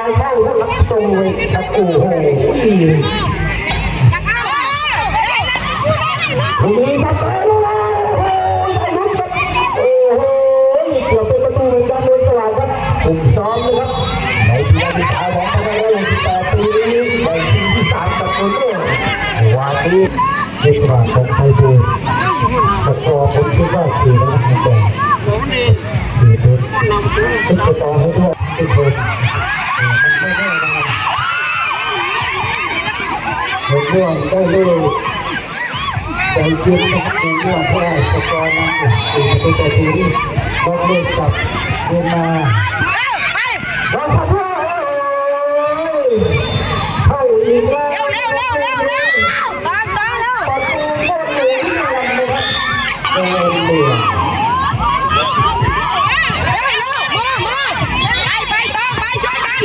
ายเข้าแล้วรับตรงเลยครับโอ้โหมีสักตัวโอ้โหเกือบเป็นประตูเหมือนกันเลยสวัสดิ์ครับสุ่มซ้อมนะครับในปีที่สาม2568ปีนี้ในชิงที่3กับโตโน่วันนี้ในสนามของไทยบูสกอร์ผมคิดว่า4แล้วนะครับ4ชุดสกอร์ให้ด้วยทุกคนมันไม่แน่นอนผมว่าได้เลยใจเย็นนะครับผมว่าเพราะสกอร์นั้น4-0ต้องเล่นกับเมียนมาเราสักว่าเข้าอีกแล้วเร็วตามแล้วประตูก็เหลือที่ยังนะครับเร็วไปช่วยกัน